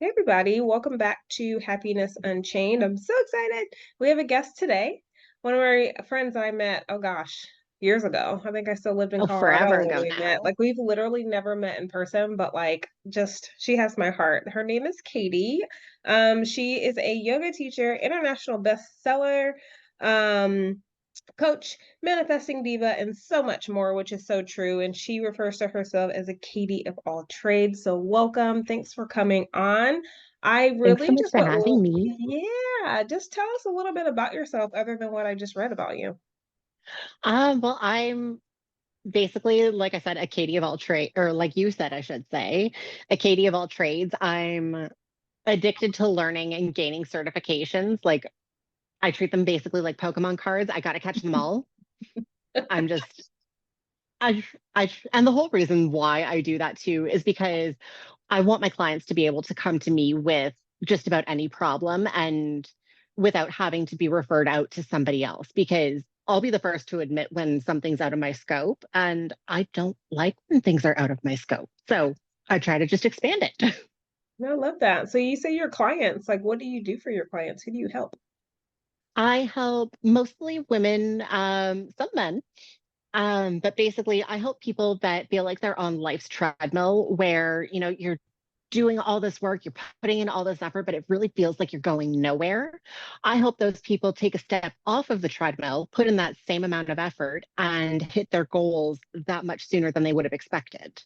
Hey everybody, welcome back to Happiness Unchained. I'm so excited. We have a guest today. One of my friends that I met, oh gosh, years ago. I think I still lived in Oh, forever Colorado when ago we met. now. Like we've literally never met in person, but like just she has my heart. Her name is Katie. She is a yoga teacher, international bestseller. Um, coach, manifesting diva, and so much more, which is so true. And she refers to herself as a Katie of all trades. So, welcome. Thanks for coming on. I Thanks so really much just for would, having me. yeah, just tell us a little bit about yourself other than what I just read about you. Well, I'm basically, like I said, a Katie of all trades, or like you said, I should say, a Katie of all trades. I'm addicted to learning and gaining certifications. Like I treat them basically like Pokemon cards. I got to catch them all. I'm just, and the whole reason why I do that too is because I want my clients to be able to come to me with just about any problem and without having to be referred out to somebody else because I'll be the first to admit when something's out of my scope and I don't like when things are out of my scope. So I try to just expand it. I love that. So, you say your clients, like, what do you do for your clients? Who do you help? I help mostly women, some men. But basically, I help people that feel like they're on life's treadmill where, you're doing all this work, you're putting in all this effort, but it really feels like you're going nowhere. I help those people take a step off of the treadmill, put in that same amount of effort, and hit their goals that much sooner than they would have expected.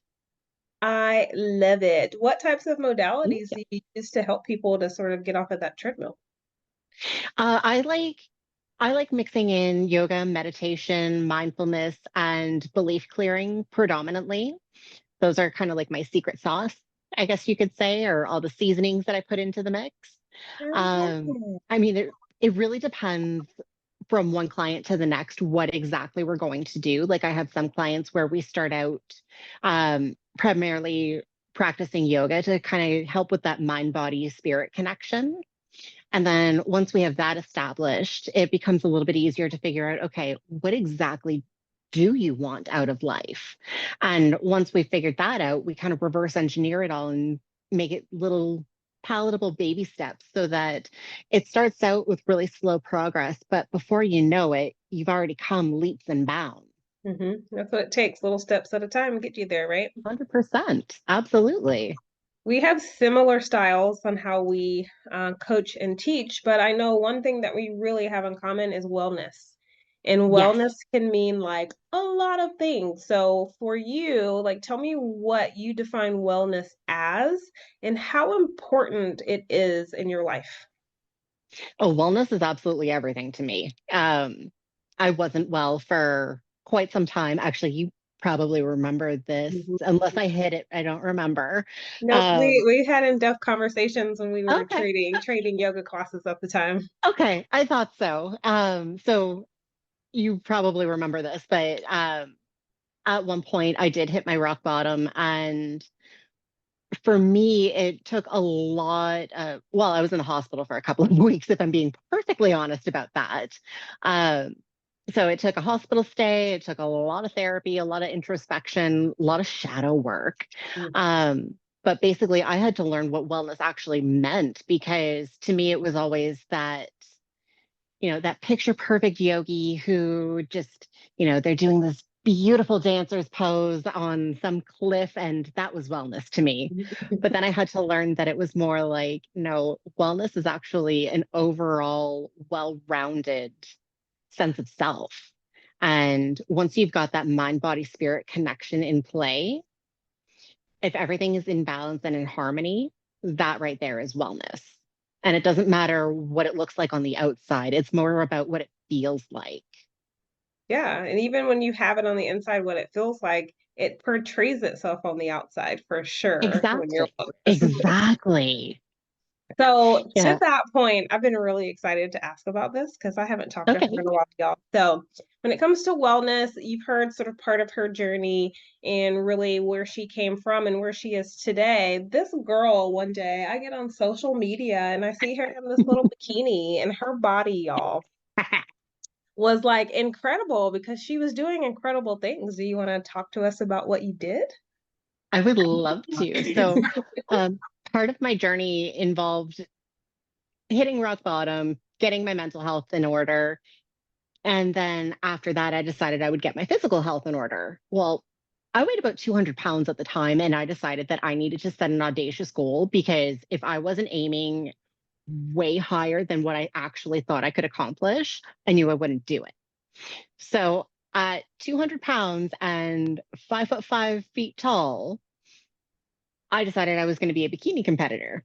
I love it. What types of Thank modalities you. do you use to help people to sort of get off of that treadmill? I like mixing in yoga, meditation, mindfulness, and belief clearing predominantly. Those are kind of like my secret sauce, I guess you could say, or all the seasonings that I put into the mix. I love Um, it. I mean, it really depends from one client to the next what exactly we're going to do. Like I have some clients where we start out primarily practicing yoga to kind of help with that mind body spirit connection. And then once we have that established, it becomes a little bit easier to figure out, okay, what exactly do you want out of life? And once we figured that out, we kind of reverse engineer it all and make it little palatable baby steps so that it starts out with really slow progress, but before you know it, you've already come leaps and bounds. That's what it takes, little steps at a time to get you there, right? 100%. Absolutely. We have similar styles on how we coach and teach, but I know one thing that we really have in common is wellness. And Yes. wellness can mean like a lot of things. So for you, like tell me what you define wellness as and how important it is in your life. Oh, wellness is absolutely everything to me. I wasn't well for quite some time. Actually, you probably remember this. Mhm. Unless I hid it, I don't remember. Nope, we Um, we had in-depth conversations when we were okay. trading yoga classes at the time. Okay. I thought so. So you probably remember this, but at one point I did hit my rock bottom. And for me, it took a lot. Well, I was in the hospital for a couple of weeks, if I'm being perfectly honest about that. Um, so it took a hospital stay, it took a lot of therapy, a lot of introspection, a lot of shadow work. But basically, I had to learn what wellness actually meant because to me, it was always that, that picture perfect yogi who just, they're doing this beautiful dancer's pose on some cliff, and that was wellness to me. But then I had to learn that it was more like, no, wellness is actually an overall well rounded sense of self. And once you've got that mind body spirit connection in play, if everything is in balance and in harmony, that right there is wellness. And it doesn't matter what it looks like on the outside, it's more about what it feels like. Yeah, and even when you have it on the inside, what it feels like, it portrays itself on the outside for sure when you're Exactly. wellness. Exactly. So to Yeah. that point, I've been really excited to ask about this because I haven't talked to her Okay. in a while, y'all. So when it comes to wellness, you've heard sort of part of her journey and really where she came from and where she is today. This girl, one day, I get on social media and I see her in this little bikini and her body, y'all, was like incredible because she was doing incredible things. Do you want to talk to us about what you did? I would love to. So, um, part of my journey involved hitting rock bottom, getting my mental health in order. And then after that, I decided I would get my physical health in order. Well, I weighed about 200 pounds at the time, and I decided that I needed to set an audacious goal because if I wasn't aiming way higher than what I actually thought I could accomplish, I knew I wouldn't do it. So at 200 pounds and 5'5" tall, I decided I was going to be a bikini competitor.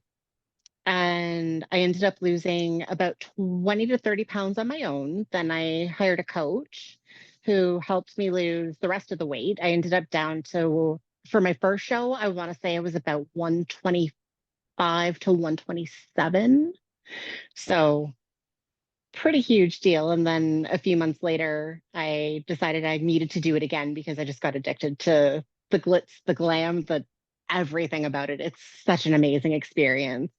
And I ended up losing about 20 to 30 pounds on my own. Then I hired a coach who helped me lose the rest of the weight. I ended up down to, for my first show, I want to say I was about 125 to 127. So pretty huge deal. And then a few months later, I decided I needed to do it again because I just got addicted to the glitz, the glam, the everything about it. It's such an amazing experience.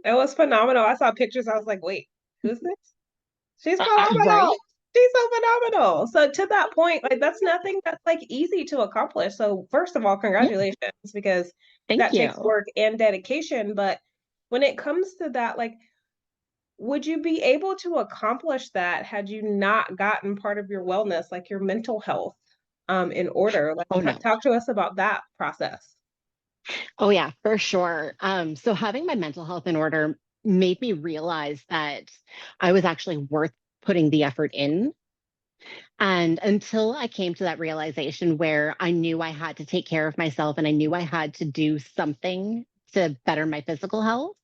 It was phenomenal. I saw pictures. I was like, wait, who's this? She's Right? phenomenal. She's so phenomenal. So to that point, like that's nothing that's like easy to accomplish. So first of all, Yeah. congratulations because Thank that takes you. work and dedication. But when it comes to that, like, would you be able to accomplish that had you not gotten part of your wellness, like your mental health, in order? Like, Oh no. talk to us about that process. Oh yeah, for sure. So having my mental health in order made me realize that I was actually worth putting the effort in. And until I came to that realization where I knew I had to take care of myself and I knew I had to do something to better my physical health,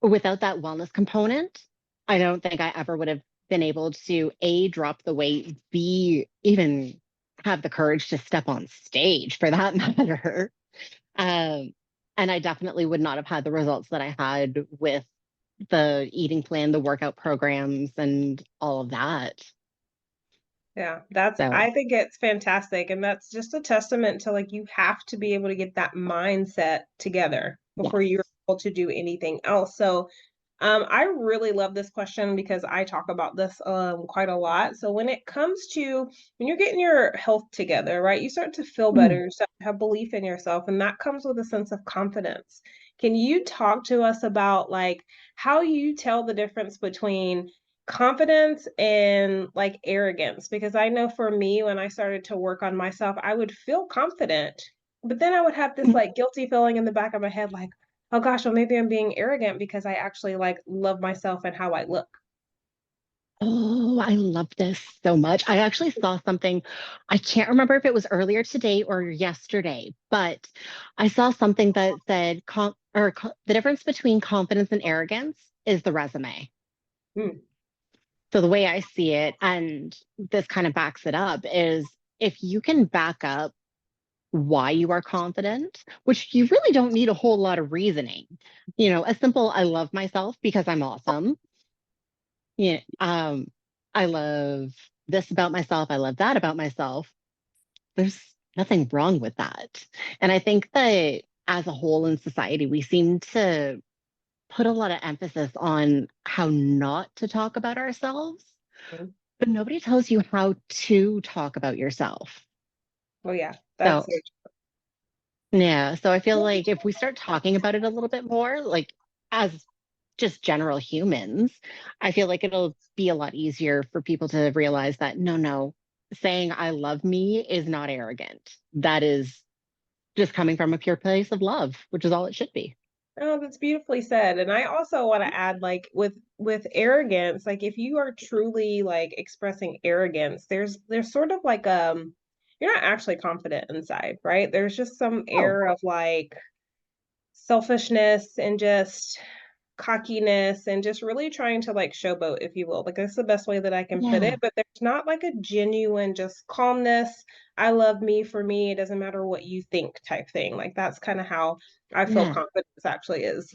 without that wellness component, I don't think I ever would have been able to A, drop the weight, B, even have the courage to step on stage for that matter. Um, and I definitely would not have had the results that I had with the eating plan, the workout programs, and all of that. Yeah, that's So, I think it's fantastic, and that's just a testament to, like, you have to be able to get that mindset together before yes. you're able to do anything else. So, I really love this question because I talk about this, quite a lot. So when it comes to when you're getting your health together, right, you start to feel better, Mm. you start to have belief in yourself, and that comes with a sense of confidence. Can you talk to us about, like, how you tell the difference between confidence and, like, arrogance? Because I know for me, when I started to work on myself, I would feel confident, but then I would have this, like, guilty feeling in the back of my head, like, "Oh gosh, well, maybe I'm being arrogant because I actually, like, love myself and how I look." Oh, I love this so much. I actually saw something. I can't remember if it was earlier today or yesterday, but I saw something that said the difference between confidence and arrogance is the resume. Mm, So the way I see it, and this kind of backs it up, is if you can back up why you are confident, which you really don't need a whole lot of reasoning. A simple I love myself because I'm awesome. Yeah, I love this about myself. I love that about myself. There's nothing wrong with that. And I think that as a whole in society, we seem to put a lot of emphasis on how not to talk about ourselves, mm. but nobody tells you how to talk about yourself. Oh, yeah, So, that's it. yeah. So I feel like if we start talking about it a little bit more, like as just general humans, I feel like it'll be a lot easier for people to realize that no, no, saying I love me is not arrogant. That is just coming from a pure place of love, which is all it should be. Oh, that's beautifully said, and I also wanna add, like, with arrogance, like, if you are truly, like, expressing arrogance, there's sort of like, you're not actually confident inside, right? There's just some Oh, air of, like, selfishness and just cockiness and just really trying to, like, showboat, if you will. Like, that's the best way that I can put yeah, it, but there's not, like, a genuine just calmness, "I love me for me, it doesn't matter what you think," type thing. Like, that's kinda how I feel yeah, confidence actually is.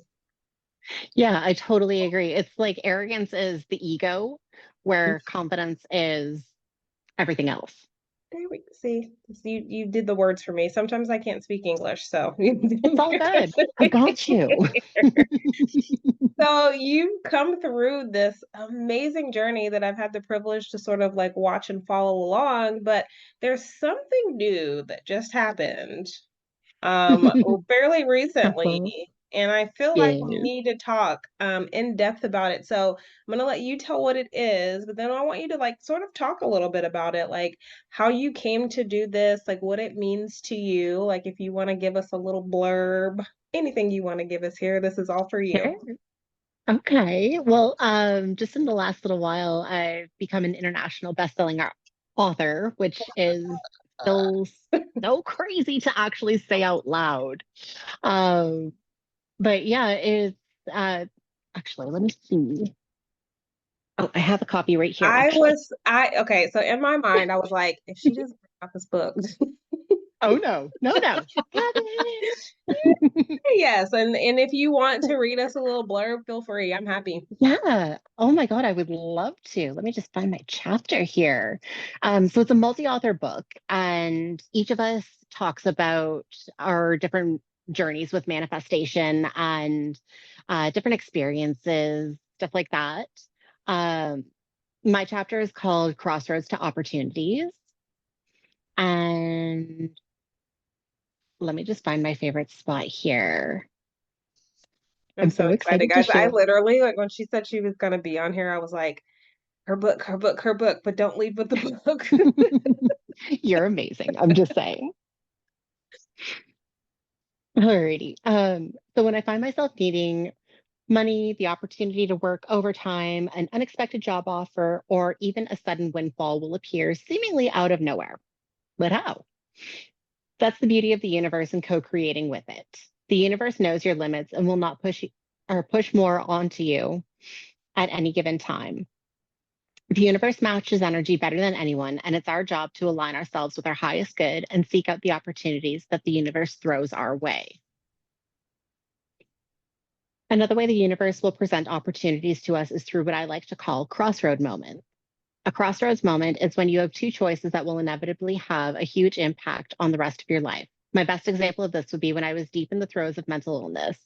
yeah, I totally agree. It's like arrogance is the ego, where confidence is everything else. There we see. You did the words for me. Sometimes I can't speak English, so It's all good. I got you. So you've come through this amazing journey that I've had the privilege to sort of like watch and follow along, but there's something new that just happened fairly recently. Uh-huh. and I feel like we Yes. need to talk in depth about it. So I'm gonna let you tell what it is, but then I want you to like sort of talk a little bit about it, like how you came to do this, like what it means to you. Like if you want to give us a little blurb, anything you want to give us here, this is all for you. Sure. Okay. Well, just in the last little while, I've become an international best-selling author, which is still so crazy to actually say out loud. Um, but yeah, it's uh, actually, let me see. Oh, I have a copy right here, actually. Okay, so in my mind, I was like, if she doesn't bring out this book. Oh no, no, no. Have it. Yes, and if you want to read us a little blurb, feel free. I'm happy. Yeah. Oh my God, I would love to. Let me just find my chapter here. So it's a multi-author book, and each of us talks about our different journeys with manifestation and different experiences, stuff like that. Um, my chapter is called Crossroads to Opportunities. And let me just find my favorite spot here. I'm I'm so so excited, excited to guys. I share. literally, like, when she said she was going to be on here, I was like, her book, her book, her book, but don't leave with the book. You're amazing. I'm just saying. Alrighty. So when I find myself needing money, the opportunity to work overtime, an unexpected job offer, or even a sudden windfall will appear seemingly out of nowhere. But how? That's the beauty of the universe and co-creating with it. The universe knows your limits and will not push more onto you at any given time. The universe matches energy better than anyone, and it's our job to align ourselves with our highest good and seek out the opportunities that the universe throws our way. Another way the universe will present opportunities to us is through what I like to call crossroad moments. A crossroads moment is when you have two choices that will inevitably have a huge impact on the rest of your life. My best example of this would be when I was deep in the throes of mental illness.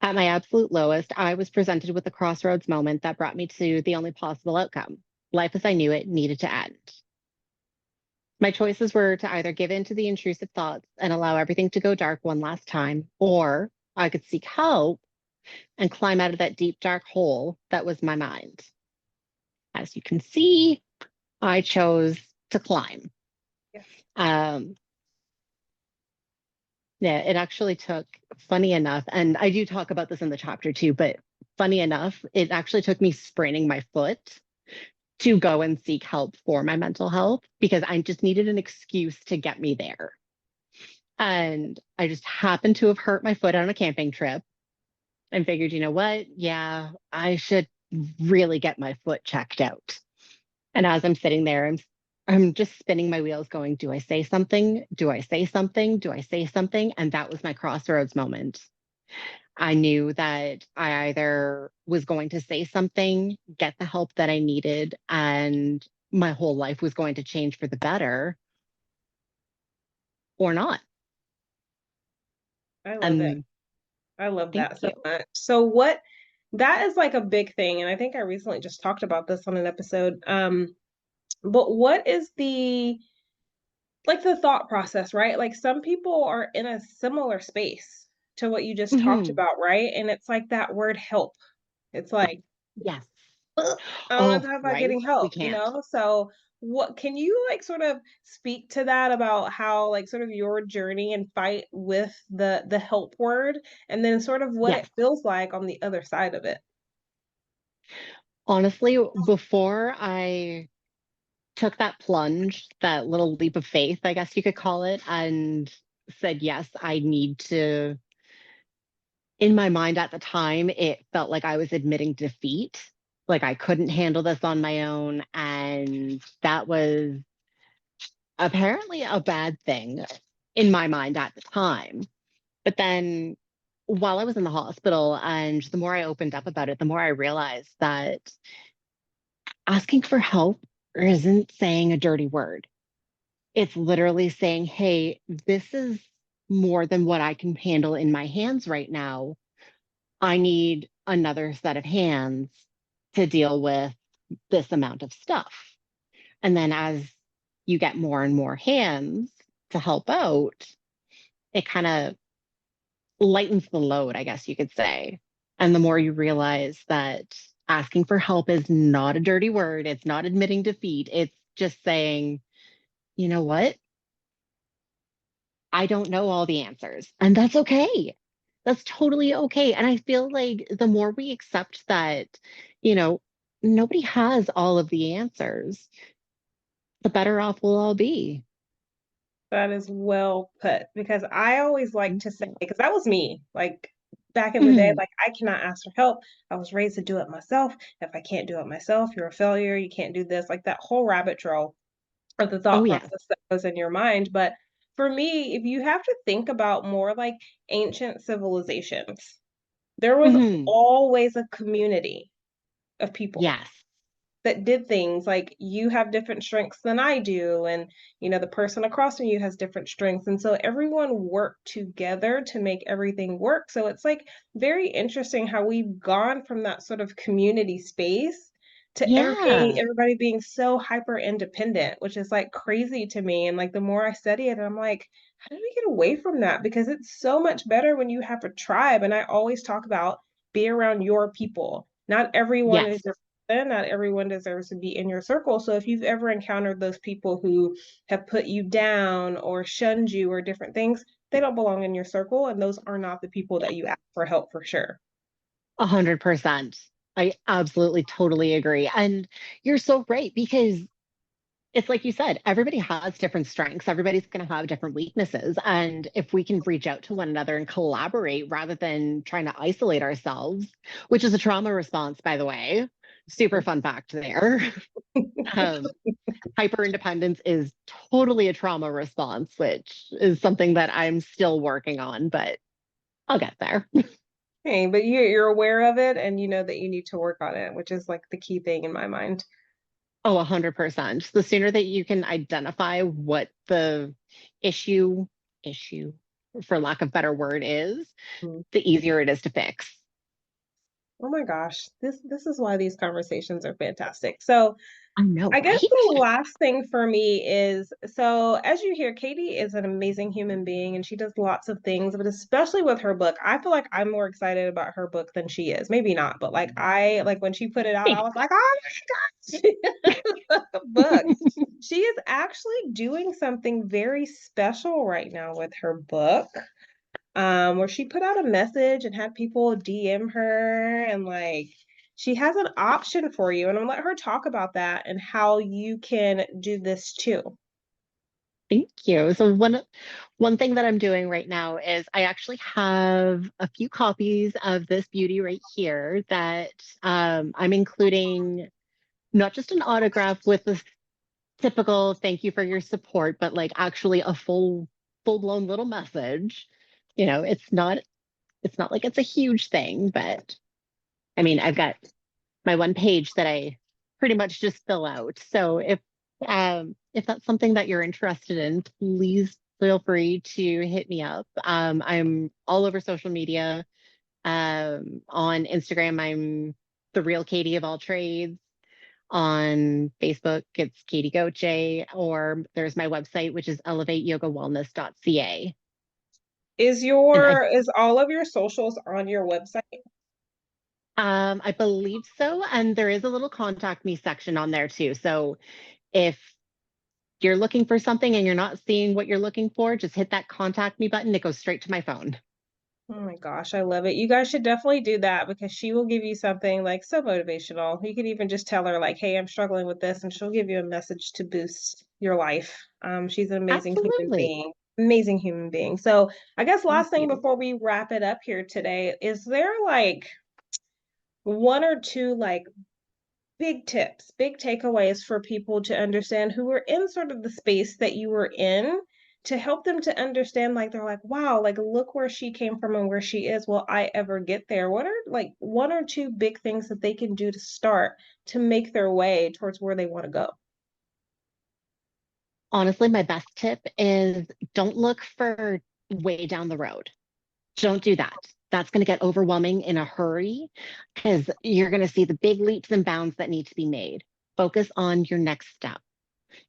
At my absolute lowest, I was presented with a crossroads moment that brought me to the only possible outcome. Life as I knew it needed to end. My choices were to either give in to the intrusive thoughts and allow everything to go dark one last time, or I could seek help and climb out of that deep, dark hole that was my mind. As you can see, I chose to climb. Yes, Um, yeah, it actually took, funny enough, and I do talk about this in the chapter too, but funny enough, it actually took me spraining my foot to go and seek help for my mental health because I just needed an excuse to get me there. And I just happened to have hurt my foot on a camping trip and figured, you know what? Yeah, I should really get my foot checked out. And as I'm sitting there, I'm just spinning my wheels going, do I say something? Do I say something? Do I say something? And that was my crossroads moment. I knew that I either was going to say something, get the help that I needed, and my whole life was going to change for the better or not. I love it. And I love thank that so you. much. So what that is like a big thing, and I think I recently just talked about this on an episode. But what is the like the thought process, right? Like some people are in a similar space to what you just talked Mhm. about, right? And it's like that word help. It's like, Yes. ugh, I don't want Oh, to talk about right. getting We help, you can't. know? So what can you like sort of speak to that about how like sort of your journey and fight with the help word and then sort of what it Yes. feels like on the other side of it? Honestly, before I took that plunge, that little leap of faith, I guess you could call it, and said, yes, I need to. In my mind at the time, it felt like I was admitting defeat, like I couldn't handle this on my own. And that was apparently a bad thing in my mind at the time. But then while I was in the hospital, and the more I opened up about it, the more I realized that asking for help isn't saying a dirty word. It's literally saying, hey, this is more than what I can handle in my hands right now. I need another set of hands to deal with this amount of stuff. And then as you get more and more hands to help out, it kind of lightens the load, I guess you could say. And the more you realize that asking for help is not a dirty word, it's not admitting defeat, it's just saying, you know what? I don't know all the answers. And that's okay. That's totally okay. And I feel like the more we accept that, you know, nobody has all of the answers, the better off we'll all be. That is well put because I always like Thank to say, you. because that was me, like back in the day, Mhm. like I cannot ask for help. I was raised to do it myself. If I can't do it myself, you're a failure. You can't do this, like that whole rabbit trail of the Oh, thought yeah. process that goes in your mind. But for me, if you have to think about more like ancient civilizations, there was Mhm. always a community of people Yes. that did things like you have different strengths than I do, and the person across from you has different strengths, and so everyone worked together to make everything work. So it's like very interesting how we've gone from that sort of community space to Yeah. everybody being so hyper independent, which is like crazy to me. And like the more I study it, I'm like, how did we get away from that? Because it's so much better when you have a tribe. And I always talk about be around your people. Not everyone is Yes. your not everyone deserves to be in your circle. So if you've ever encountered those people who have put you down or shunned you or different things, they don't belong in your circle. And those are not the people that you ask for help for sure. 100%. I absolutely totally agree. And you're so right because it's like you said, everybody has different strengths. Everybody's going to have different weaknesses. And if we can reach out to one another and collaborate rather than trying to isolate ourselves, which is a trauma response, by the way, super fun fact there. Um, Hyper independence is totally a trauma response, which is something that I'm still working on, but I'll get there. Hey, but you're aware of it and you know that you need to work on it, which is like the key thing in my mind. Oh, 100%. The sooner that you can identify what the issue, issue, for lack of better word is, Mm. the easier it is to fix. Oh my gosh, this is why these conversations are fantastic. So I know, I guess right? the last thing for me is so as you hear, Katie is an amazing human being and she does lots of things, but especially with her book, I feel like I'm more excited about her book than she is. Maybe not, but like I like when she put it out, I Hey. was like, oh my gosh, the book. She is actually doing something very special right now with her book, where she put out a message and had people DM her and like she has an option for you. And I'm gonna let her talk about that and how you can do this too. Thank you. So one thing that I'm doing right now is I actually have a few copies of this beauty right here that I'm including not just an autograph with the typical thank you for your support, but like actually a full-blown little message. It's not like it's a huge thing, but I mean, I've got my one page that I pretty much just fill out. So if that's something that you're interested in, please feel free to hit me up. I'm all over social media. On Instagram, I'm the real Katie of all trades. On Facebook, it's Katie Goche, or there's my website, which is elevateyogawellness.ca. And Is all of your socials on your website? I believe so. And there is a little contact me section on there too. So if you're looking for something and you're not seeing what you're looking for, just hit that contact me button. It goes straight to my phone. Oh my gosh, I love it. You guys should definitely do that because she will give you something like so motivational. You could even just tell her like, "Hey, I'm struggling with this," and she'll give you a message to boost your life. She's an amazing human Absolutely. being. Amazing human being. So, I guess Thank last thing you. before we wrap it up here today, is there like one or two like big tips, big takeaways for people to understand who are in sort of the space that you were in to help them to understand like they're like, wow, like look where she came from and where she is. Will I ever get there? What are like one or two big things that they can do to start to make their way towards where they want to go? Honestly, my best tip is don't look for way down the road. Don't do that. That's going to get overwhelming in a hurry because you're going to see the big leaps and bounds that need to be made. Focus on your next step.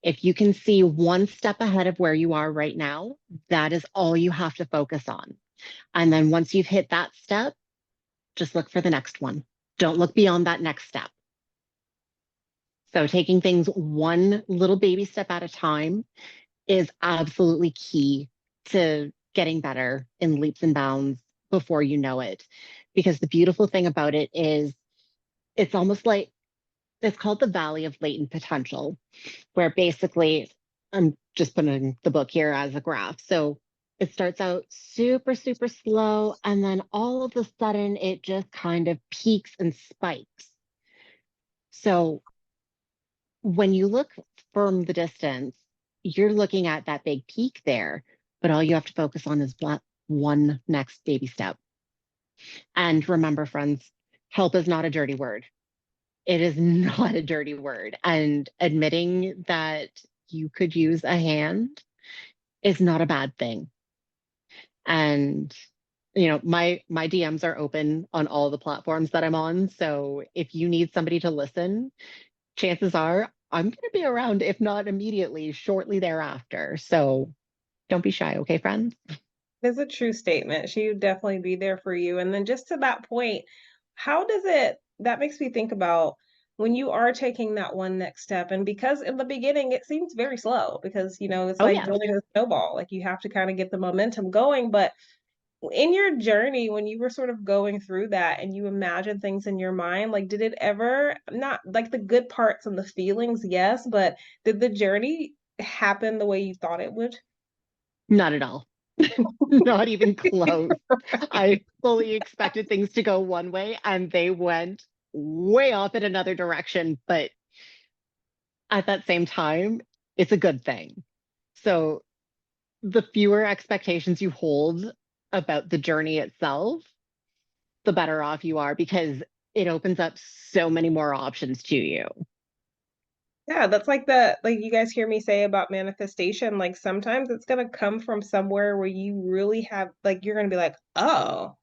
If you can see one step ahead of where you are right now, that is all you have to focus on. And then once you've hit that step, just look for the next one. Don't look beyond that next step. So taking things one little baby step at a time is absolutely key to getting better in leaps and bounds before you know it. Because the beautiful thing about it is it's almost like it's called the Valley of Latent Potential, where basically I'm just putting the book here as a graph. So it starts out super, super slow, and then all of a sudden it just kind of peaks and spikes. So when you look from the distance, you're looking at that big peak there, but all you have to focus on is one next baby step. And remember, friends, help is not a dirty word. It is not a dirty word. And admitting that you could use a hand is not a bad thing. And my DMs are open on all the platforms that I'm on. So if you need somebody to listen, chances are I'm going to be around, if not immediately, shortly thereafter. So don't be shy, okay, friends? It's a true statement. She would definitely be there for you. And then just to that point, how does it, that makes me think about when you are taking that one next step. And because in the beginning, it seems very slow because, it's Oh, like yes. building a snowball. Like you have to kind of get the momentum going. But in your journey, when you were sort of going through that and you imagine things in your mind, like did it ever, not like the good parts and the feelings, yes, but did the journey happen the way you thought it would? Not at all. Not even close. I fully expected things to go one way and they went way off in another direction. But at that same time, it's a good thing. So the fewer expectations you hold about the journey itself, the better off you are because it opens up so many more options to you. Yeah, that's like the like you guys hear me say about manifestation. Like sometimes it's gonna come from somewhere where you really have like you're gonna be like, oh,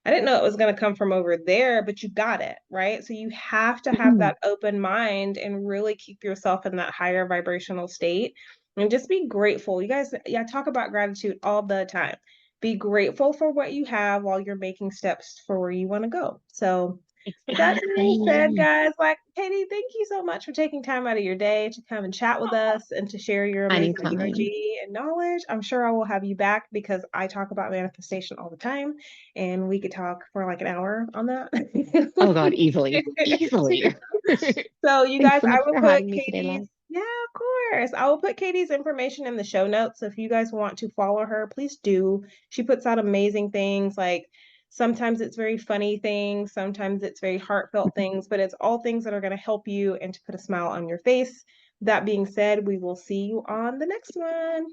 I didn't know it was gonna come from over there, but you got it, right? So you have to have that open mind and really keep yourself in that higher vibrational state and just be grateful. You guys, yeah, talk about gratitude all the time. Be grateful for what you have while you're making steps for where you want to go. So with that being said, Exactly. guys, like Katie, thank you so much for taking time out of your day to come and chat with us and to share your amazing Anytime. energy and knowledge. I'm sure I will have you back because I talk about manifestation all the time and we could talk for like an hour on that. Oh God, easily. Easily. So you Thanks guys, so I much will for put having me today, Katie's, love. yeah, of course. I will put Katie's information in the show notes. So if you guys want to follow her, please do. She puts out amazing things like sometimes it's very funny things, sometimes it's very heartfelt things, but it's all things that are going to help you and to put a smile on your face. That being said, we will see you on the next one.